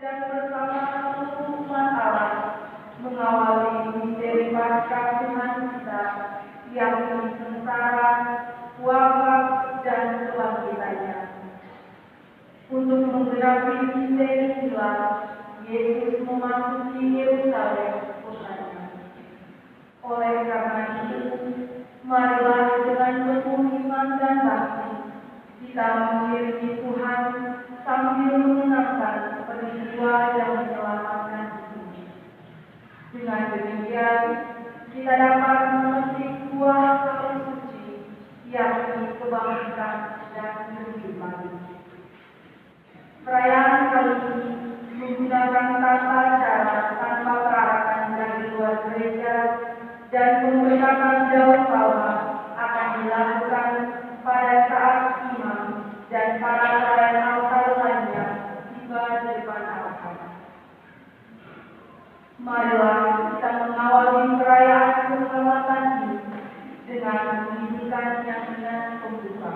dan bersama seluruh umat Allah mengawali misteri Paskah Tuhan kita, yakni sengsara, wafat, dan kebangkitannya. Untuk menggenapi misteri inilah Yesus memasuki Yerusalem putranya. Oleh karena itu, marilah dengan penuh iman dan bakti kita mengiringi Tuhan sambil mengenangkan peristiwa yang menyelamatkan ini. Dengan demikian, kita dapat memetik buah Roh Suci, yakni kebangkitan dan kehidupan. Perayaan kali ini menggunakan tata cara tanpa peralatan dari luar gereja dan menggunakan daun palma akan dilakukan pada saat imam dan para pelayan altar lainnya tiba di depan altar. Marilah kita mengawali perayaan keselamatan ini dengan mengizinkan nyanyian pembuka.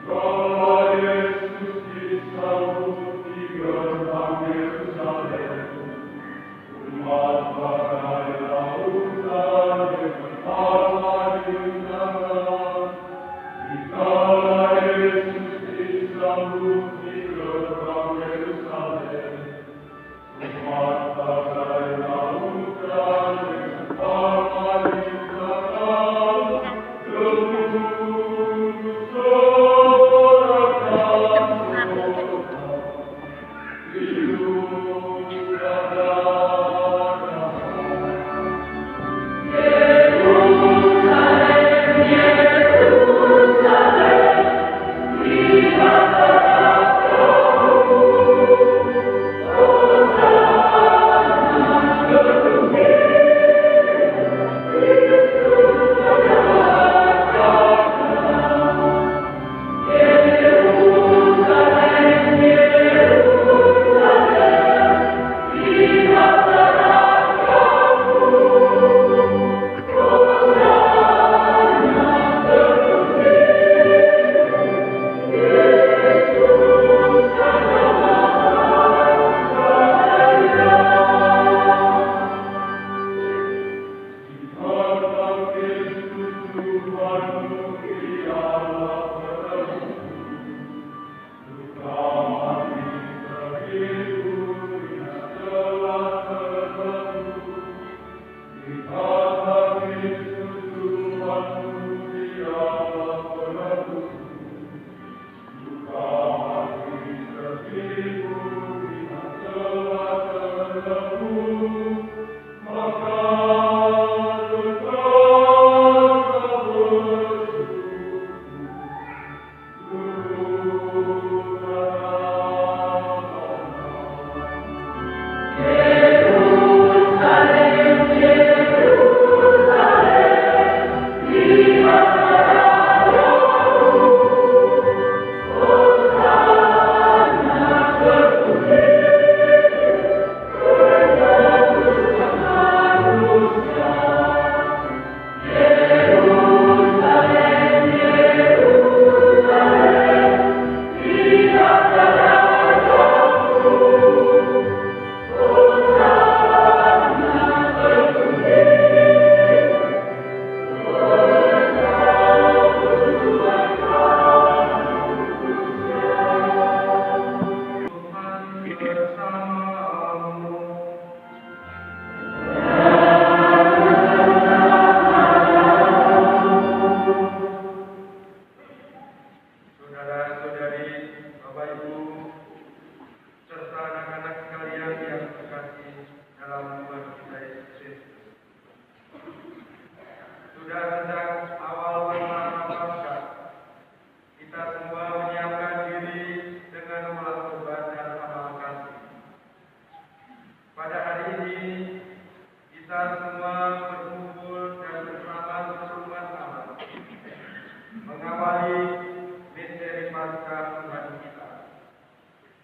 Kalau Yesus disambut di gerbang Yerusalem, umat bagai lautan bergetar di tangan. Dikala Yesus disambut di gerbang Yerusalem, umat bagai lautan bergetar di tangan.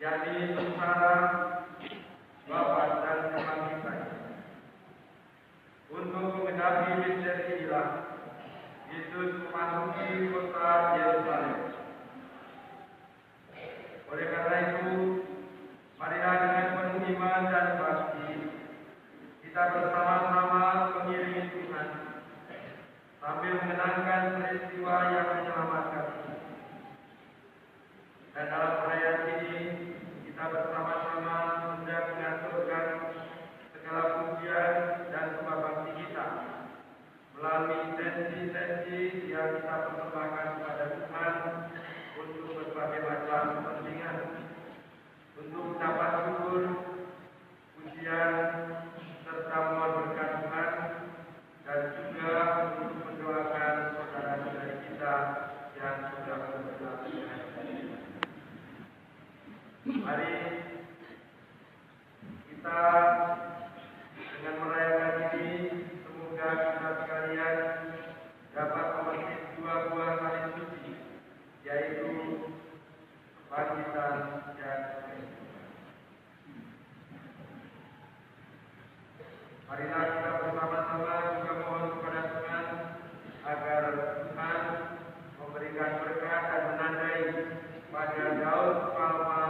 yakni sengsara, wafat dan kebangkitan. Untuk menggenapi misteri inilah Yesus memasuki kota Yerusalem. Oleh karena itu, marilah dengan penuh iman dan bakti kita bersama-sama mengiringi Tuhan sambil mengenangkan peristiwa yang menyelamatkan kita. Dan dalam perayaan ini kita bersama-sama hendak mengaturkan segala pujian dan sembah bakti kita melalui sesi-sesi yang kita persembahkan kepada Tuhan untuk berbagai macam kepentingan, untuk mendapat syukur, pujian, serta mohon berkat Tuhan, dan juga untuk mendoakan saudara-saudari kita yang sudah berdoa dengan kita. Mari kita dengan merayakan ini, semoga kita sekalian dapat memetik dua buah salib suci, yaitu kebangkitan dan kehidupan. Marilah kita bersama-sama juga mohon kepada Tuhan agar Tuhan memberikan berkat dan menandai pada daun palma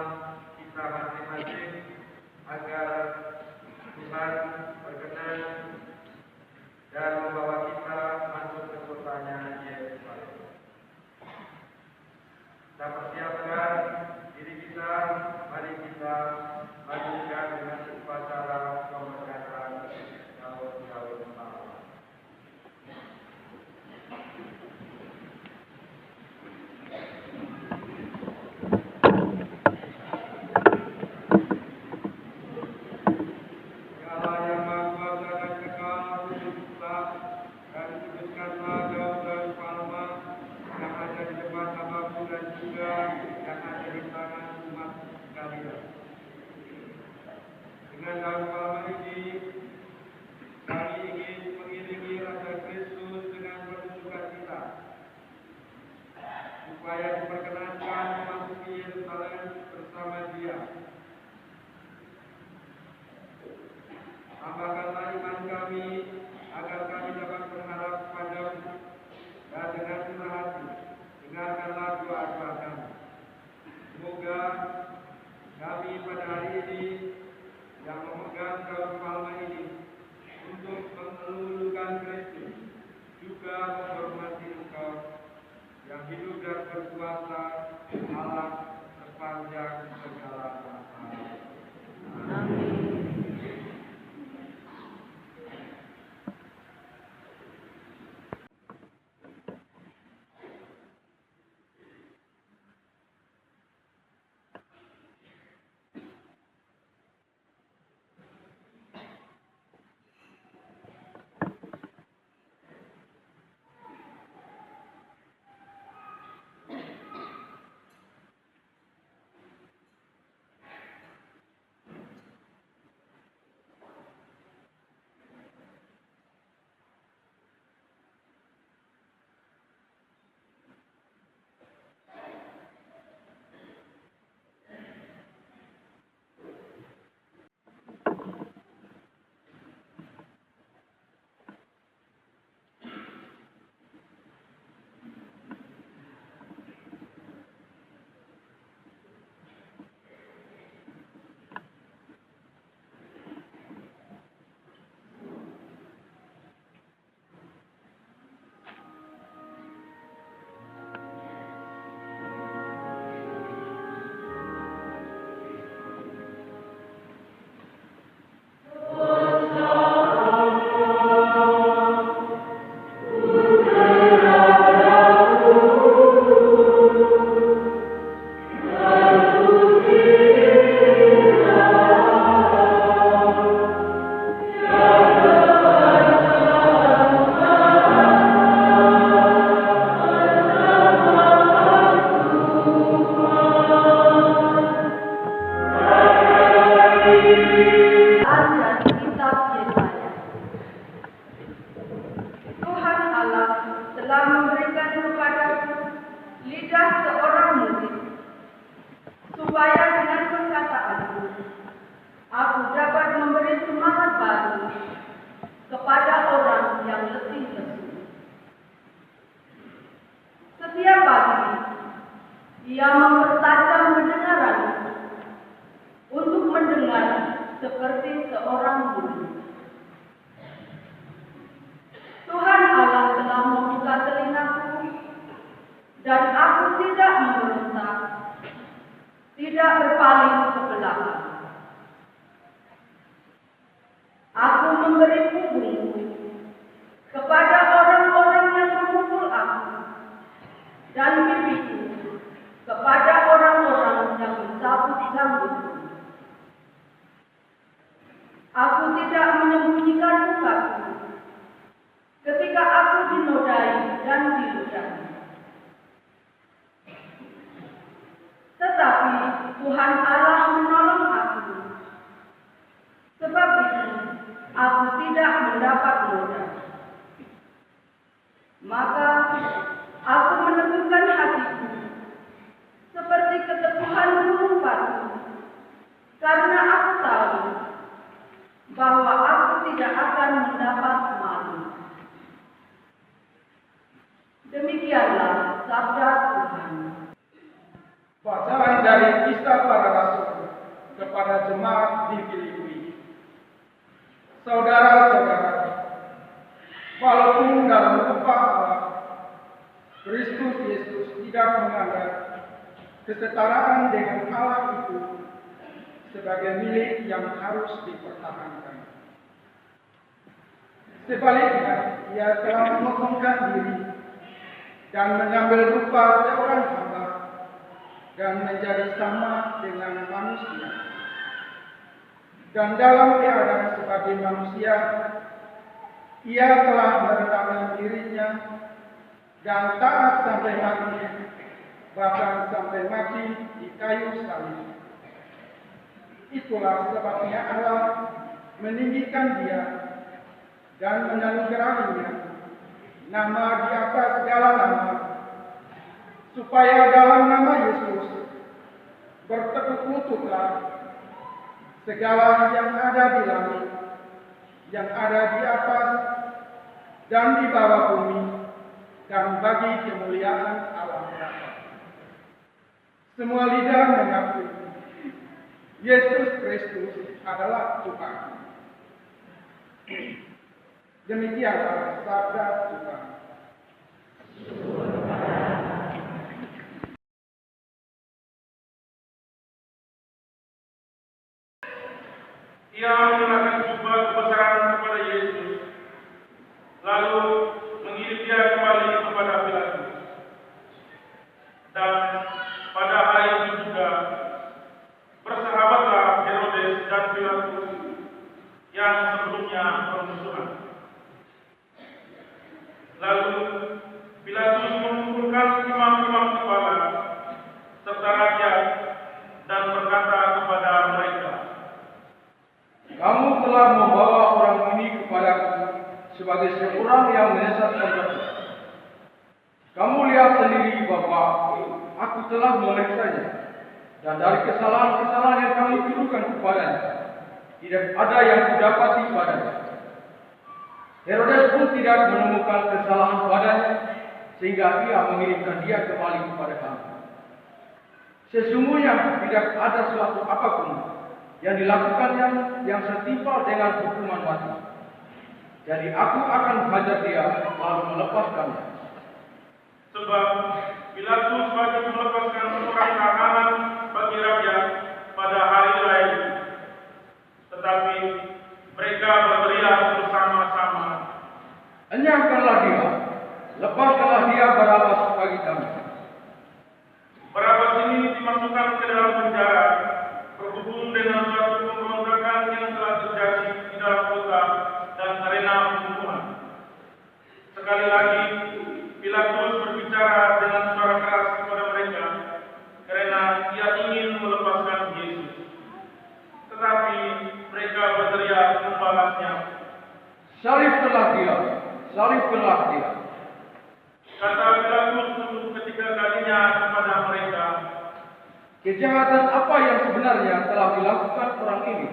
kita masing-masing, agar Tuhan berkenan dan membawa kita masuk ke kotanya Yerusalem. Kita persiapkan diri kita, mari kita lanjutkan dengan upacara pemberkatan daun-daun palma. Dengan daun palma ini, kami ingin mengiringi Raja Kristus dengan bersukacita, supaya diperkenankan memasuki Yerusalem bersama Dia. Tambahkanlah iman kami, agar kami dapat berharap padamu, dan dengan senang hati dengarkanlah doa-doa kami. Semoga kami pada hari ini yang memegang daun palma ini untuk mengelulukan Kristus, juga menghormati Engkau yang hidup dan berkuasa Allah sepanjang segala masa. Amin. Ia mempertajam pendengaran Maka aku meneguhkan hatiku seperti keteguhan gunung batu, karena aku tahu bahwa aku tidak akan mendapat malu. Demikianlah sabda Tuhan. Bacaan dari Kisah Para Rasul kepada jemaat di Filipi. Saudara-saudara, walaupun dalam rupa Allah, Kristus Yesus tidak menganggap kesetaraan dengan Allah itu sebagai milik yang harus dipertahankan. Sebaliknya, ia telah mengosongkan diri dan mengambil rupa seorang hamba dan menjadi sama dengan manusia. Dan dalam keadaan sebagai manusia, ia telah merendahkan dirinya dan taat sampai mati, bahkan sampai mati di kayu salib. Itulah sebabnya Allah meninggikan dia dan menganugerahinya nama di atas segala nama, supaya dalam nama Yesus bertekuk lututlah segala yang ada di langit, yang ada di atas dan di bawah bumi, dan bagi kemuliaan Allah Bapa. Semua lidah mengaku Yesus Kristus adalah Tuhan. Demikianlah sabda Tuhan. Ia mengenakan jubah kebesaran kepada Yesus, lalu mengirim dia kembali kepada Pilatus. Dan pada hari itu juga bersahabatlah Herodes dan Pilatus yang sebelumnya bermusuhan. Lalu Pilatus mengumpulkan imam-imam kepala serta rakyat dan berkata kepada mereka, Kamu telah membawa orang ini kepadaku sebagai seorang yang menyesatkan rakyat. Kamu lihat sendiri bahwa aku telah memeriksanya, dan dari kesalahan-kesalahan yang kami tuduhkan kepadanya, tidak ada yang kudapati padanya. Herodes pun tidak menemukan kesalahan padanya, sehingga ia mengirimkan dia kembali kepada kami. Sesungguhnya tidak ada suatu apapun yang dilakukannya yang setimpal dengan hukuman mati. Jadi aku akan menghajar dia lalu melepaskannya. sebab Pilatus wajib melepaskan seorang tahanan bagi rakyat pada hari raya itu. Tetapi mereka berteriak bersama-sama, Enyahkanlah dia, lepaskanlah dia Barabas bagi kami. Barabas ini dimasukkan ke dalam penjara berhubung dengan suatu pemberontakan yang telah terjadi di dalam kota dan arena pembunuhan. Sekali lagi, Pilatus berbicara dengan suara keras kepada mereka karena ia ingin melepaskan Yesus. Tetapi mereka berteriak membalasnya, Salibkanlah dia, salibkanlah dia. kata Pilatus untuk ketiga kalinya kepada mereka, Kejahatan apa yang sebenarnya telah dilakukan orang ini?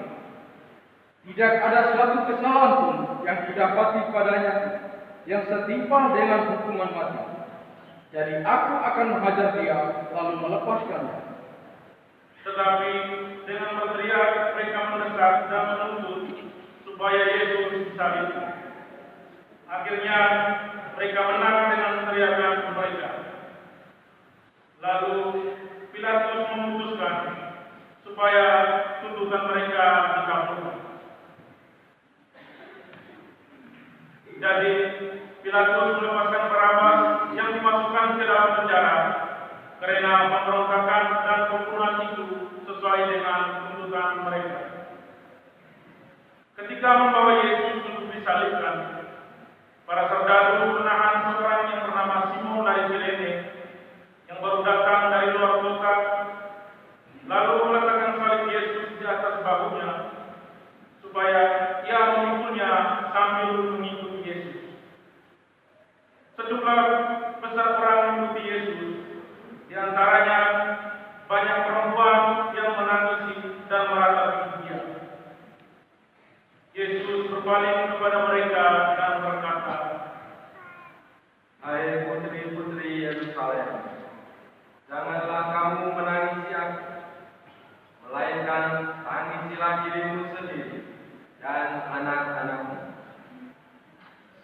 Tidak ada suatu kesalahan pun yang didapati padanya yang setimpal dengan hukuman mati. Jadi aku akan menghajar dia lalu melepaskannya. Tetapi dengan berteriak mereka mendesak dan menuntut supaya Yesus disalibkan. Akhirnya mereka menang dengan teriakan mereka. Lalu Pilatus memutuskan supaya tuntutan mereka dikabulkan. Jadi Pilatus melepaskan Barabas yang dimasukkan ke dalam penjara karena pemberontakan dan pembunuhan itu sesuai dengan tuntutan mereka. Ketika membawa Yesus untuk disalibkan, para serdadu menahan seorang yang bernama Simon dari Kirene yang baru datang dari luar kota, lalu meletakkan salib Yesus di atas bahunya supaya ia memikulnya sambil mengikuti Yesus. tersebar besar orang mengikuti Yesus. Di antaranya banyak perempuan yang menangisi dan meratapi Dia. Yesus berpaling kepada mereka dan berkata, Hai putri-putri Yerusalem, janganlah kamu menangisi aku, melainkan tangisilah dirimu sendiri dan anak-anakmu.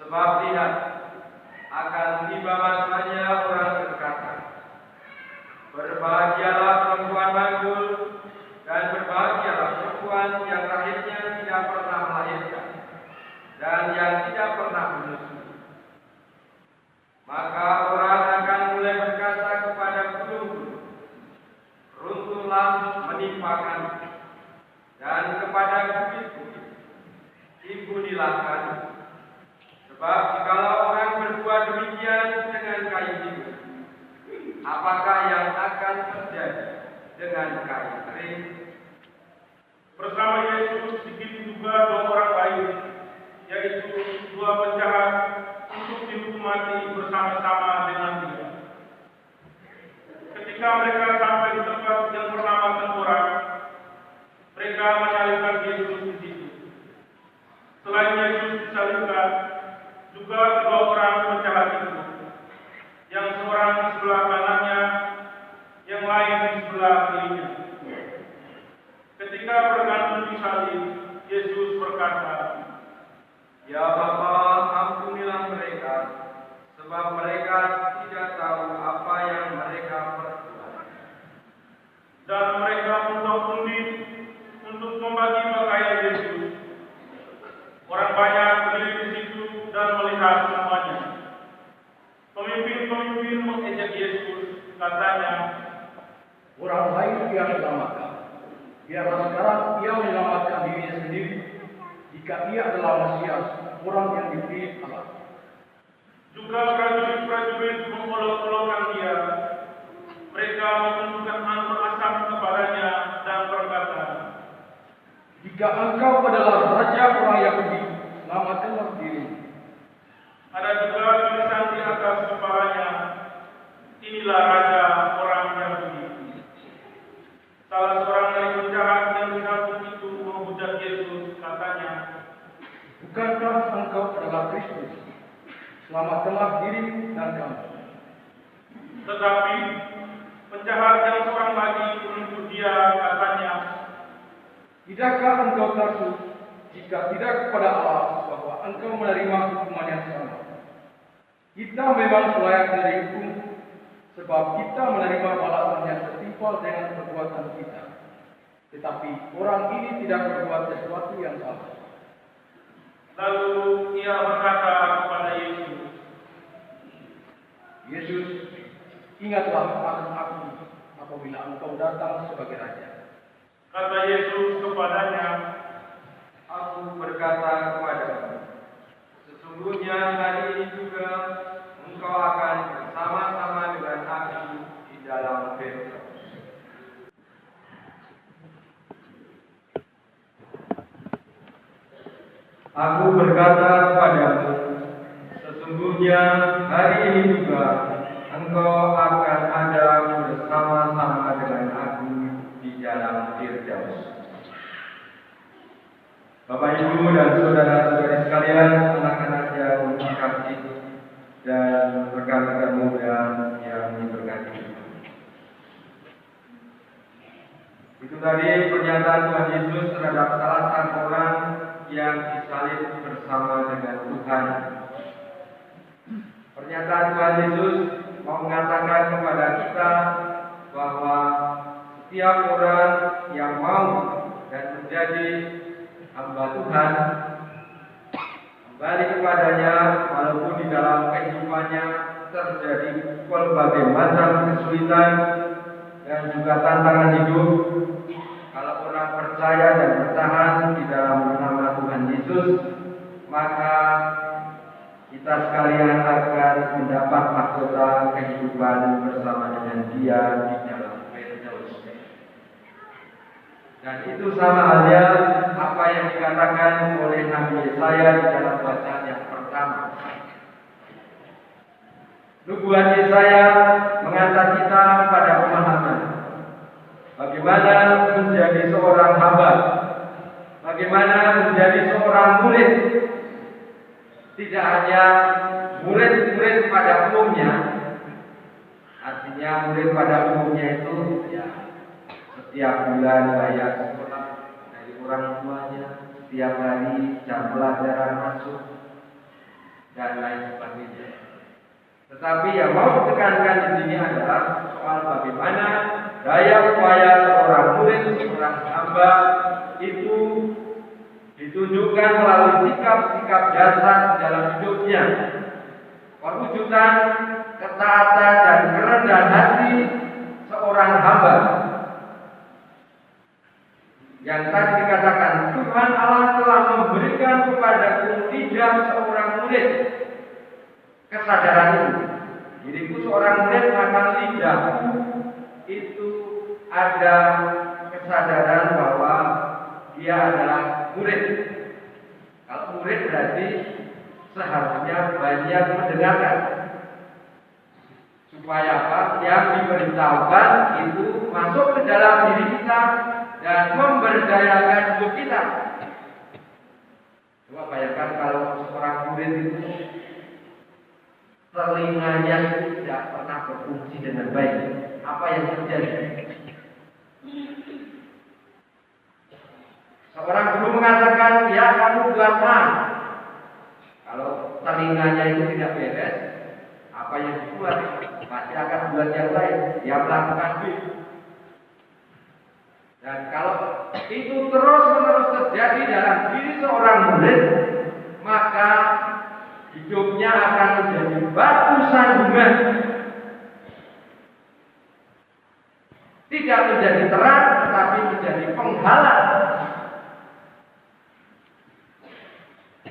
Sebab lihat, akan tiba masanya orang berkata, berbahagialah perempuan manggul dan berbahagialah perempuan yang lahirnya tidak pernah melahirkan dan yang tidak pernah menyusui. Maka orang akan mulai berkata kepada gunung-gunung, runtuhlah menimpakan, dan kepada bukit-bukit, timbunilah kami. Sebab jikalau orang berbuat demikian dengan kayu timbun, apakah yang akan terjadi dengan kayu kering? bersama Yesus begitu juga dua orang lain, yaitu dua penjahat, untuk dihukum mati bersama-sama dengan Dia. Ketika mereka sampai di tempat yang bernama Tengkorak, mereka menyalibkan Yesus di situ. Selain Yesus disalibkan, juga kedua orang penjahat itu, yang seorang di sebelah kanannya, yang lain di sebelah kirinya. Ketika bergantung di salib, Yesus berkata, Ya Bapa, ampunilah mereka, sebab mereka tidak tahu apa yang mereka perbuat. dan mereka membuat undi untuk membagi pakaian Yesus. Orang banyak berdiri di situ dan melihat semuanya. Pemimpin-pemimpin mengejek Yesus, katanya, Orang lain ia selamatkan. Biarlah sekarang ia menyelamatkan dirinya sendiri, jika ia adalah Mesias, orang yang dipilih Allah. juga prajurit-prajurit mengolok-olokkan Dia. Mereka menunjukkan anggur asap kepadanya dan berkata, Jika engkau adalah Raja orang Yahudi, selamatkanlah dirimu. ada juga tulisan di atas kepalanya, inilah Raja orang Yahudi. Salah seorang dari penjahat yang disambut itu menghujat Yesus, katanya, Bukankah engkau adalah Kristus? Selamatkanlah dirimu dan kami. tetapi penjahat yang seorang lagi menuntut Dia, katanya, Tidakkah engkau tahu jika tidak kepada Allah bahwa engkau menerima hukuman yang sama? Kita memang selayaknya dihukum, sebab kita menerima balasan yang setimpal dengan perbuatan kita. Tetapi orang ini tidak berbuat sesuatu yang salah. Lalu Ia berkata kepada Yesus, Yesus, ingatlah akan aku apabila engkau datang sebagai Raja. kata Yesus kepadanya, Aku berkata kepadamu, sesungguhnya hari ini juga engkau akan bersama-sama dengan aku di dalam Firdaus. Aku berkata kepadamu, sesungguhnya hari ini juga engkau akan ada bersama-sama dengan aku di dalam Firdaus. Bapak, Ibu, dan saudara-saudari sekalian, anak-anak yang terkasih dan rekan-rekan muda yang diberkati. Itu tadi pernyataan Tuhan Yesus terhadap salah satu orang yang disalib bersama dengan Tuhan. Pernyataan Tuhan Yesus mau mengatakan kepada kita bahwa setiap orang yang mau dan menjadi hamba Tuhan kembali kepadanya, walaupun di dalam kehidupannya terjadi berbagai macam kesulitan dan juga tantangan hidup. Kalau orang percaya dan bertahan di dalam nama Tuhan Yesus, maka kita sekalian akan mendapat mahkota kehidupan bersama dengan Dia di dalam Firdaus. Dan itu sama halnya apa yang dikatakan oleh Nabi Yesaya di dalam bacaan yang pertama. Nubuat Yesaya mengantar kita pada pemahaman bagaimana menjadi seorang hamba, bagaimana menjadi seorang murid. Tidak hanya murid-murid pada umumnya, artinya murid pada umumnya itu ya setiap bulan bayar sekolah dari orang tuanya, setiap hari jam pelajaran masuk dan lain sebagainya. Tetapi yang mau ditekankan di sini adalah soal bagaimana daya upaya seorang murid, seorang hamba itu ditunjukkan melalui sikap-sikap dasar dalam hidupnya, perwujudan ketaatan dan kerendahan hati seorang hamba. Yang tadi dikatakan Tuhan Allah telah memberikan kepada lidah seorang murid kesadaran itu. Diriku seorang murid, maka lidahku itu ada kesadaran bahwa dia adalah murid. Kalau murid berarti seharusnya banyak mendengarkan. Supaya apa? Yang diberitahukan itu masuk ke dalam diri kita dan memberdayakan hidup kita. Coba bayangkan kalau seorang murid itu telinganya itu tidak pernah berfungsi dengan baik, apa yang terjadi? Seorang guru mengatakan, ya kamu buat A. Kalau telinganya itu tidak beres, apa yang dibuat? Pasti akan buat yang lain. Dia melakukan B. Dan kalau itu terus-menerus terjadi dalam diri seorang murid, maka hidupnya akan menjadi batu sandungan. Tidak menjadi terang, tetapi menjadi penghalang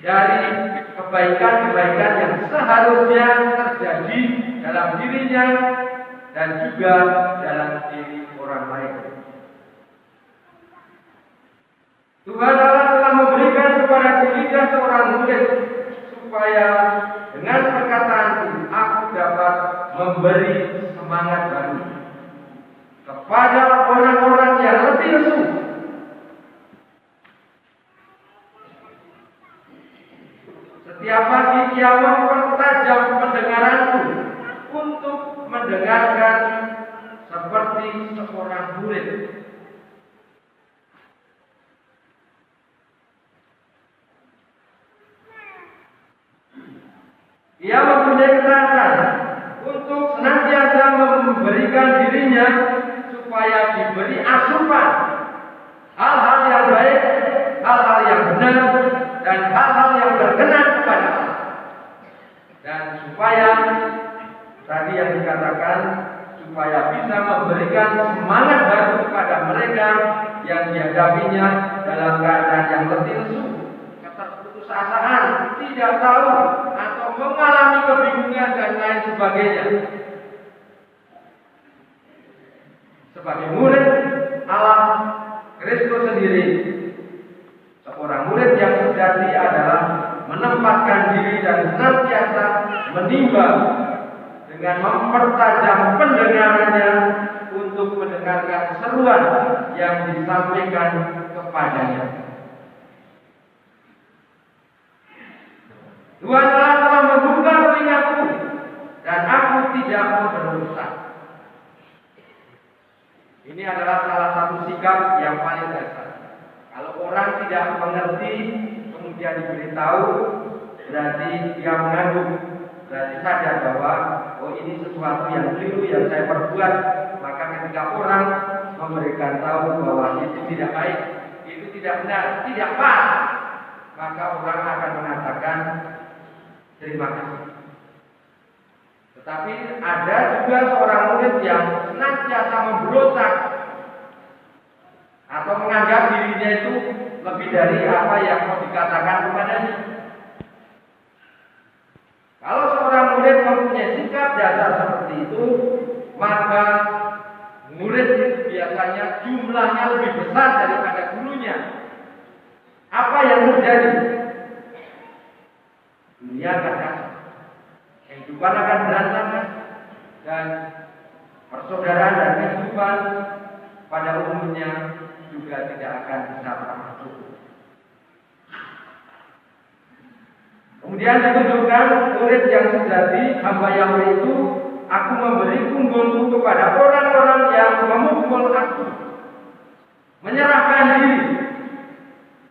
dari kebaikan-kebaikan yang seharusnya terjadi dalam dirinya dan juga dalam diri orang lain. Tuhan Allah telah memberikan kepada lidah seorang murid supaya dengan perkataanku aku dapat memberi semangat baru kepada orang-orang yang lebih lesu. Setiap pagi dia mempertajam pendengaranku untuk mendengarkan seperti seorang murid. Ia mempunyai ketaatan untuk senantiasa memberikan dirinya supaya diberi asupan hal-hal yang baik, hal-hal yang benar, dan hal-hal yang berkenan kepada Allah. Dan supaya tadi yang dikatakan supaya bisa memberikan semangat baru kepada mereka yang dihadapinya dalam keadaan yang letih lesu, keterputusasaan, tidak tahu atau mengalami kebingungan dan lain sebagainya. Sebagai murid Allah Kristus sendiri, seorang murid yang sejati adalah menempatkan diri dan senantiasa menimbang dengan mempertajam pendengarannya untuk mendengarkan seruan yang disampaikan kepadanya. Tuhan Allah telah membuka telingaku dan aku tidak memberontak. Ini adalah salah satu sikap yang paling dasar. Kalau orang tidak mengerti kemudian diberitahu, berarti dia mengangguk, berarti sadar bahwa oh ini sesuatu yang keliru yang saya perbuat. Maka ketika orang memberikan tahu bahwa itu tidak baik, itu tidak benar, tidak pas, maka orang akan mengatakan terima kasih. Tetapi ada juga seorang murid yang senantiasa memberontak atau menganggap dirinya itu lebih dari apa yang mau dikatakan kepadanya. Kalau seorang murid mempunyai sikap dasar seperti itu, maka murid itu biasanya jumlahnya lebih besar daripada gurunya. Apa yang terjadi? Dunia akan kacau. kehidupan akan berantakan, dan persaudaraan dan kehidupan pada umumnya juga tidak akan bisa termasuk. Kemudian ditunjukkan murid yang sejati, hamba Yahweh itu, aku memberi punggungku kepada orang-orang yang memukul aku, menyerahkan diri.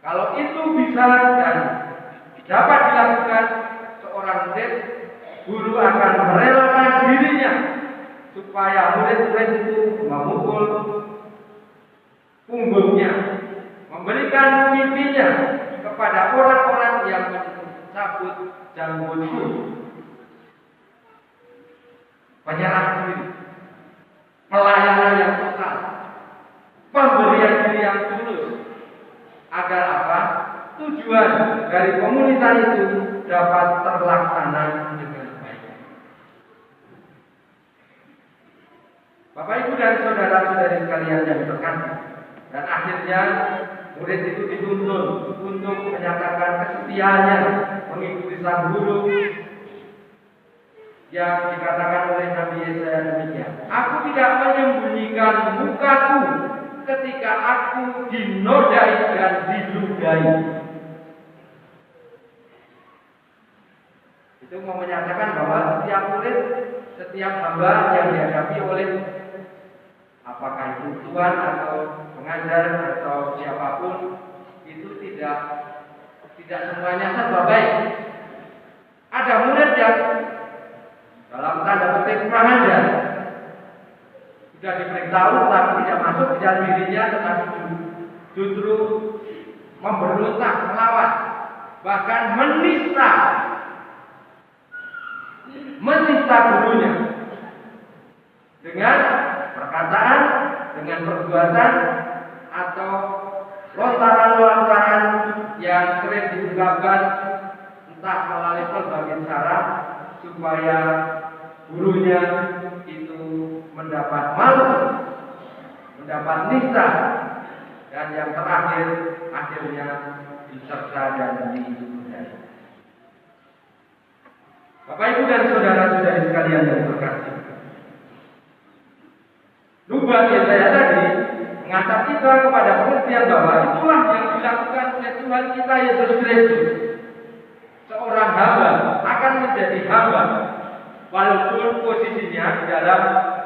Kalau itu bisa dan dapat dilakukan, seorang murid, guru akan merelakan dirinya supaya murid-murid itu memukul punggungnya, memberikan pipinya kepada orang-orang yang mencabut janggutku. Penyerah diri, pelayanan yang total, pemberian diri yang tulus, agar apa? Tujuan dari komunitas itu dapat terlaksana dengan baik. Bapak, Ibu, dan saudara-saudari sekalian yang terkasih, dan akhirnya murid itu dituntun untuk menyatakan kesetiaannya mengikuti sang guru yang dikatakan oleh Nabi Yesaya demikian. Aku tidak menyembunyikan mukaku ketika aku dinodai dan diludahi. Itu mau menyatakan bahwa setiap murid, setiap hamba yang dihadapi oleh apakah itu Tuhan atau pengajar atau siapapun, itu tidak semuanya serba baik. Ada murid yang dalam tanda petik kurang ajar, sudah diberitahu tapi tidak masuk di dalam dirinya, tetapi justru memberontak, melawan, bahkan menista gurunya dengan perkataan, dengan perbuatan, atau lontaran-lontaran yang sering diungkapkan entah melalui berbagai cara supaya gurunya itu mendapat malu, mendapat nista, dan yang terakhir akhirnya diserta dan diludahi. Bapak, Ibu, dan saudara-saudari sekalian yang terkasih, nubuat Yesaya tadi mengajak kita kepada pengertian bahwa itulah yang dilakukan oleh Tuhan kita Yesus Kristus. Seorang hamba akan menjadi hamba walaupun posisinya di dalam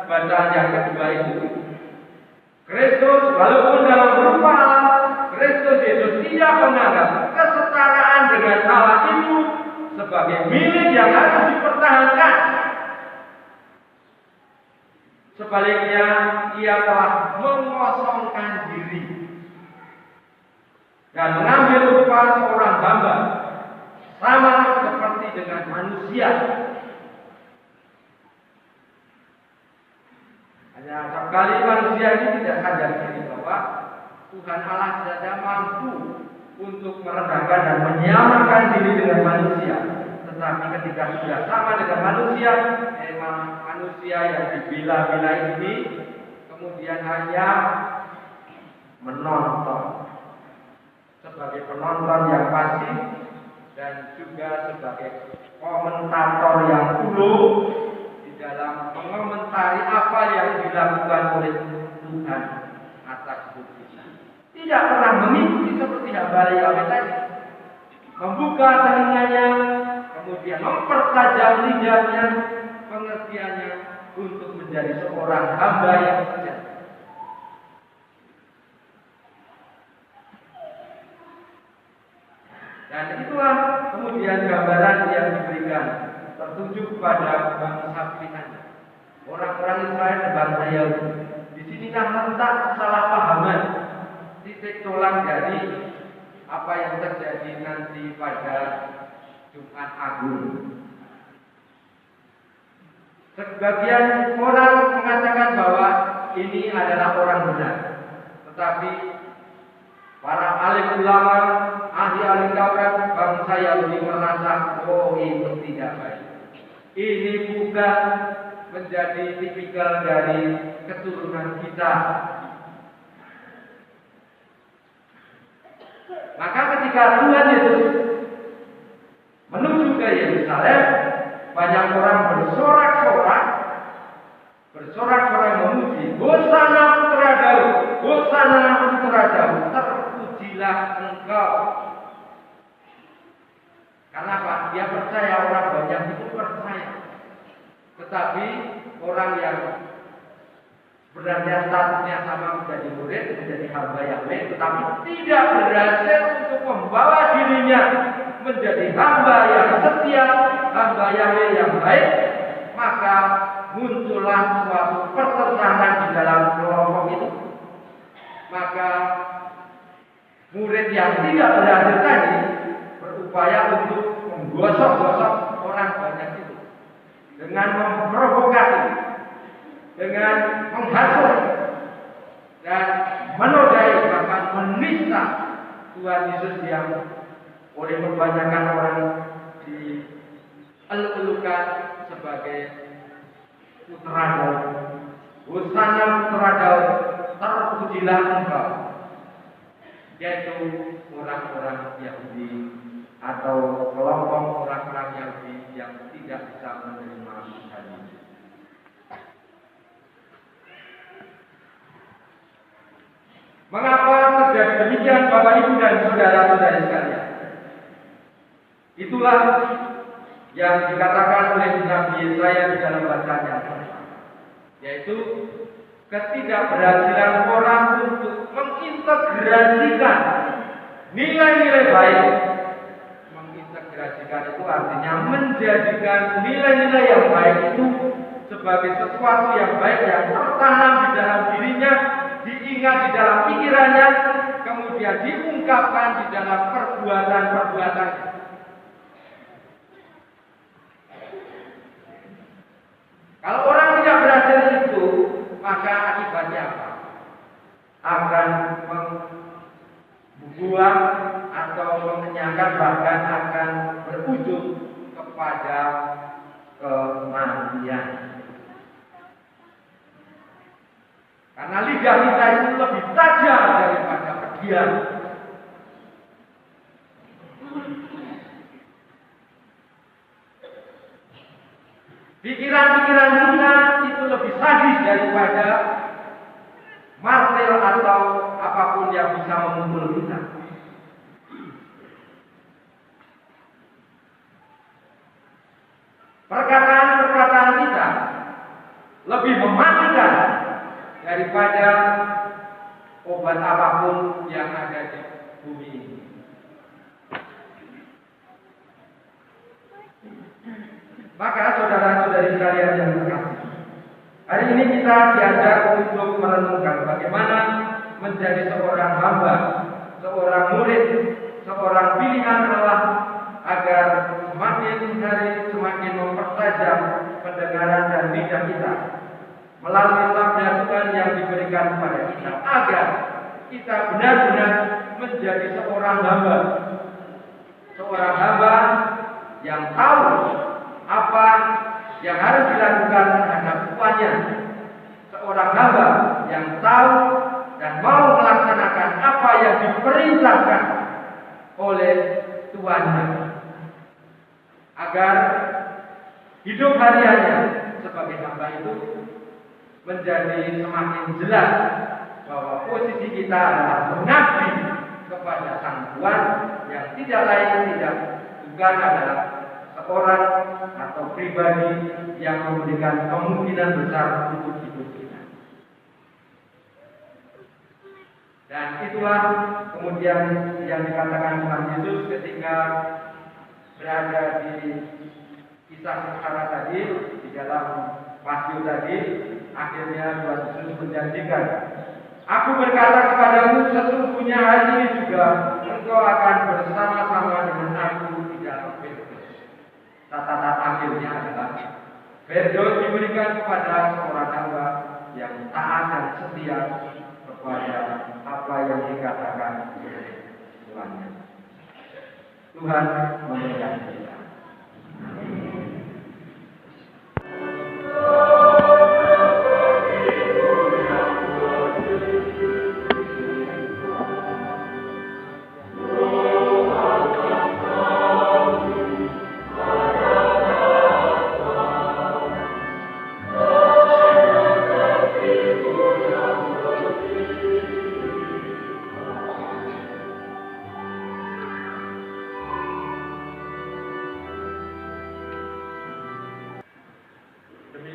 bacaan yang kedua itu. Kristus walaupun dalam berupa Allah, Kristus Yesus tidak menganggap kesetaraan dengan Allah itu sebagai milik yang harus dipertahankan. Sebaliknya, ia telah mengosongkan diri dan mengambil rupa seorang hamba, sama seperti dengan manusia. Hanya sekali manusia ini tidak sadar diri bahwa Tuhan Allah saja mampu untuk merendahkan dan menyamakan diri dengan manusia. Tetapi ketika sudah sama dengan manusia, memang manusia yang dibela-bela ini kemudian hanya menonton, sebagai penonton yang pasif dan juga sebagai komentator yang ulu di dalam mengomentari apa yang dilakukan oleh Tuhan atas hidup kita. Tidak pernah mengikuti seperti hamba Yahweh tadi, membuka telinganya, kemudian mempertajam lidahnya, pengertiannya untuk menjadi seorang hamba yang sejati. Dan itulah kemudian gambaran yang diberikan tertuju kepada bangsa pilihan, orang-orang Israel dan bangsa Yahudi. Di sinilah letak kesalahpahaman, titik tolak dari apa yang terjadi nanti pada Jumat Agung. Sebagian orang mengatakan bahwa ini adalah orang benar, tetapi para alim ulama, ahli-ahli Taurat bangsa Yahudi merasa, oh itu tidak baik. Ini bukan menjadi tipikal dari keturunan kita. Maka ketika Tuhan Yesus menuju ke Yerusalem, banyak orang bersorak-sorai memuji, Hosana Putra Daud, Hosana Putra Daud, terpujilah engkau. Kenapa? Dia percaya, orang banyak itu percaya. Tetapi orang yang sebenarnya statusnya sama menjadi murid, menjadi hamba Yahweh, tetapi tidak berhasil untuk membawa dirinya menjadi hamba yang setia, hamba Yahweh yang baik, maka muncullah suatu pertentangan di dalam kelompok itu. Maka murid yang tidak berhasil tadi berupaya untuk menggosok-gosok orang banyak itu dengan memprovokasi, dengan menghasut dan menodai, bahkan menista Tuhan Yesus yang oleh kebanyakan orang dielulukan sebagai Putra Daud. Hosana Putra Daud, terpujilah engkau. Yaitu orang-orang Yahudi atau kelompok orang-orang Yahudi yang tidak bisa menerima Tuhan Yesus. Mengapa terjadi demikian, Bapak Ibu dan saudara-saudari sekalian? Itulah yang dikatakan oleh Nabi Yesaya di dalam bacaan yang pertama, yaitu ketidakberhasilan orang untuk mengintegrasikan nilai-nilai baik. Mengintegrasikan itu artinya menjadikan nilai-nilai yang baik itu sebagai sesuatu yang baik yang tertanam di dalam dirinya, diingat di dalam pikirannya, kemudian diungkapkan di dalam perbuatan-perbuatannya. Kalau orang tidak berhasil itu, maka akibatnya apa? Akan membuang atau mengenyangkan, bahkan akan berujung kepada kematian. Karena lidah kita itu lebih tajam daripada pedang. Pikiran-pikiran kita itu lebih sadis daripada martir atau apapun yang bisa memukul kita. Perkataan-perkataan kita lebih mematikan daripada obat apapun yang ada di bumi ini. Maka saudara-saudari sekalian yang terkasih, hari ini kita diajak untuk merenungkan bagaimana menjadi seorang hamba, seorang murid, seorang pilihan Allah, agar semakin hari semakin mempertajam pendengaran dan lidah kita melalui sabda Tuhan yang diberikan kepada kita, agar kita benar-benar menjadi seorang hamba yang tahu apa yang harus dilakukan terhadap tuannya, seorang hamba yang tahu dan mau melaksanakan apa yang diperintahkan oleh tuannya, agar hidup hariannya sebagai hamba itu menjadi semakin jelas bahwa posisi kita adalah mengabdi kepada Sang Tuhan yang tidak lain bukan adalah seorang atau pribadi yang memberikan kemungkinan besar untuk hidup kita. Dan itulah kemudian yang dikatakan Tuhan Yesus ketika berada di kisah sengsara tadi, di dalam Mazmur tadi. Akhirnya Tuhan Yesus menjanjikan, aku berkata kepadamu, sesungguhnya hari ini juga engkau akan bersama-sama dengan aku di dalam Firdaus. Catatan akhirnya adalah Firdaus diberikan kepada seorang hamba yang taat dan setia kepada apa yang dikatakan oleh Tuhannya. Tuhan memberkati kita.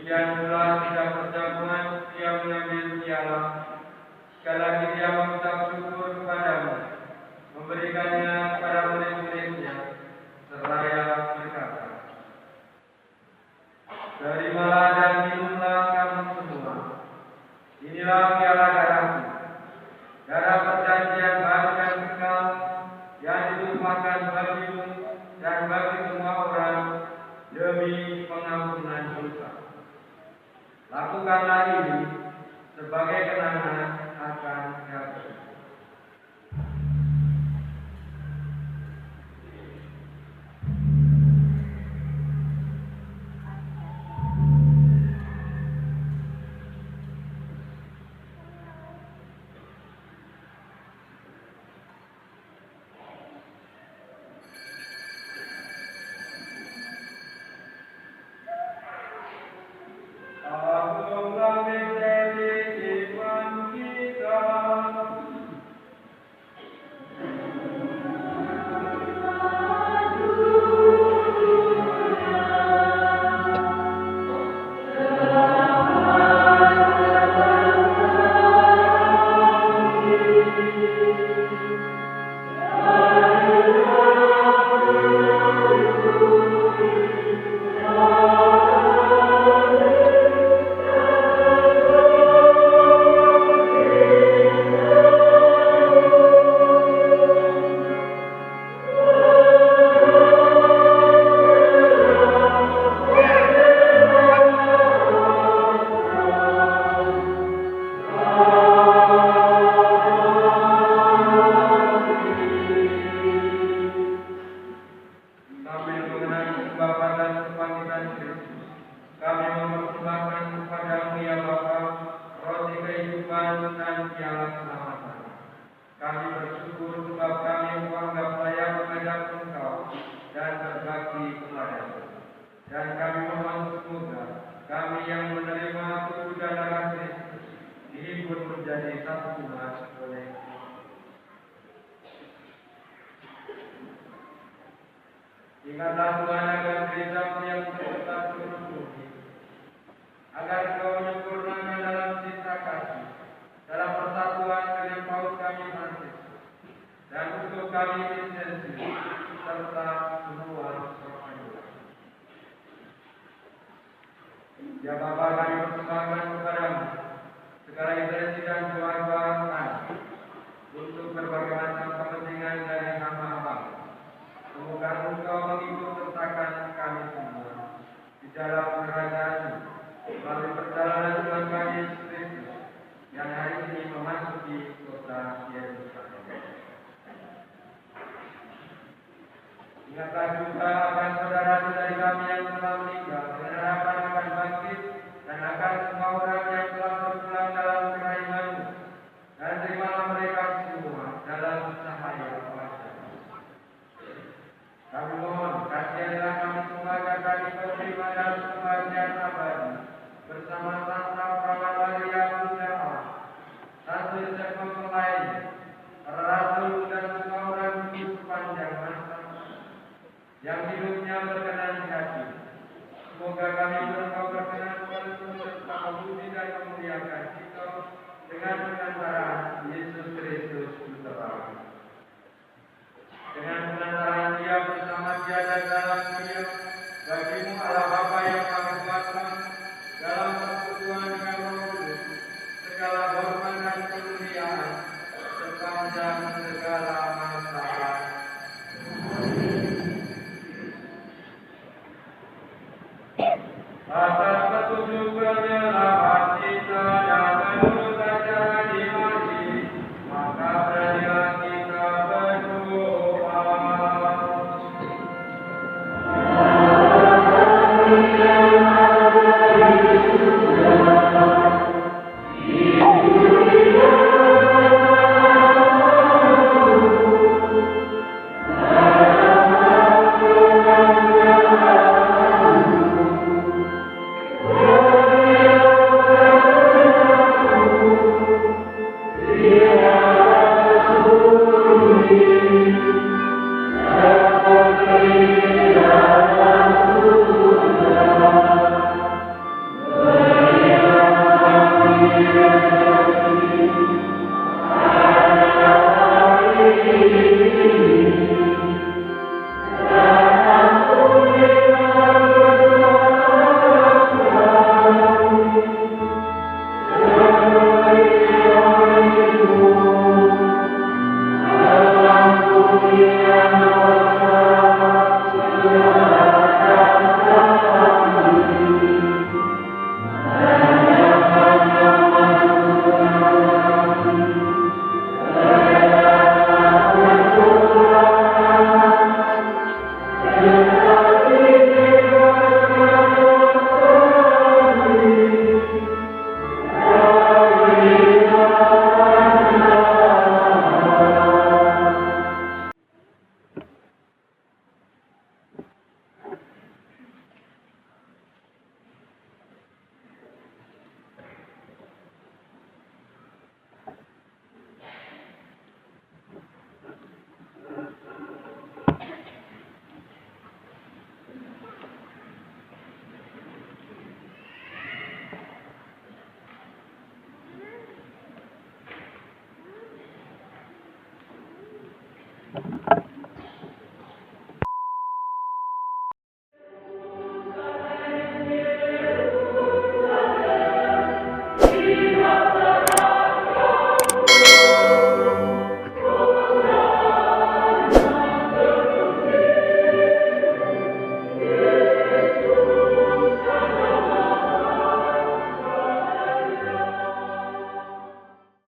Demikian pula sejak perjamuan dia mengambil piala. Sekali lagi dia mengucap syukur kepadamu, memberikannya kepada murid-muridnya, seraya berkata, terimalah dan minumlah kamu semua. Inilah piala darahku, darah perjanjian baru dan kekal, yang ditumpahkan bagimu dan bagi semua orang demi pengampunan dosa. Lakukanlah ini sebagai kenangan akan aku. Ingatlah Tuhan akan gereja-Mu yang terletak di bumi, agar Kau menyempurnakan dalam cinta kasih, dalam persatuan dengan Paus kami Francis, dan untuk kami Vincenzi, serta semua rohaniwan. Ya Bapa, kami persembahkan kepadamu segala intensi dan doa-doa kami untuk berbagai macam kepentingan dari hamba-hamba. Semoga Engkau mengikut sertakan kami semua di dalam kerajaan melalui perjalanan Tuhan kami Yesus Kristus yang hari ini memasuki kota Yerusalem. Ingatlah juga akan saudara-saudari kami yang telah meninggal dengan harapan akan bangkit, dan akan semua orang yang telah berpulang dalam kerajaan-Mu, dan terimalah mereka semua dalam cahaya wajah. Kami mohon, kasihanilah kami semua agar kami berterima dalam kebahagiaan abadi bersama-sama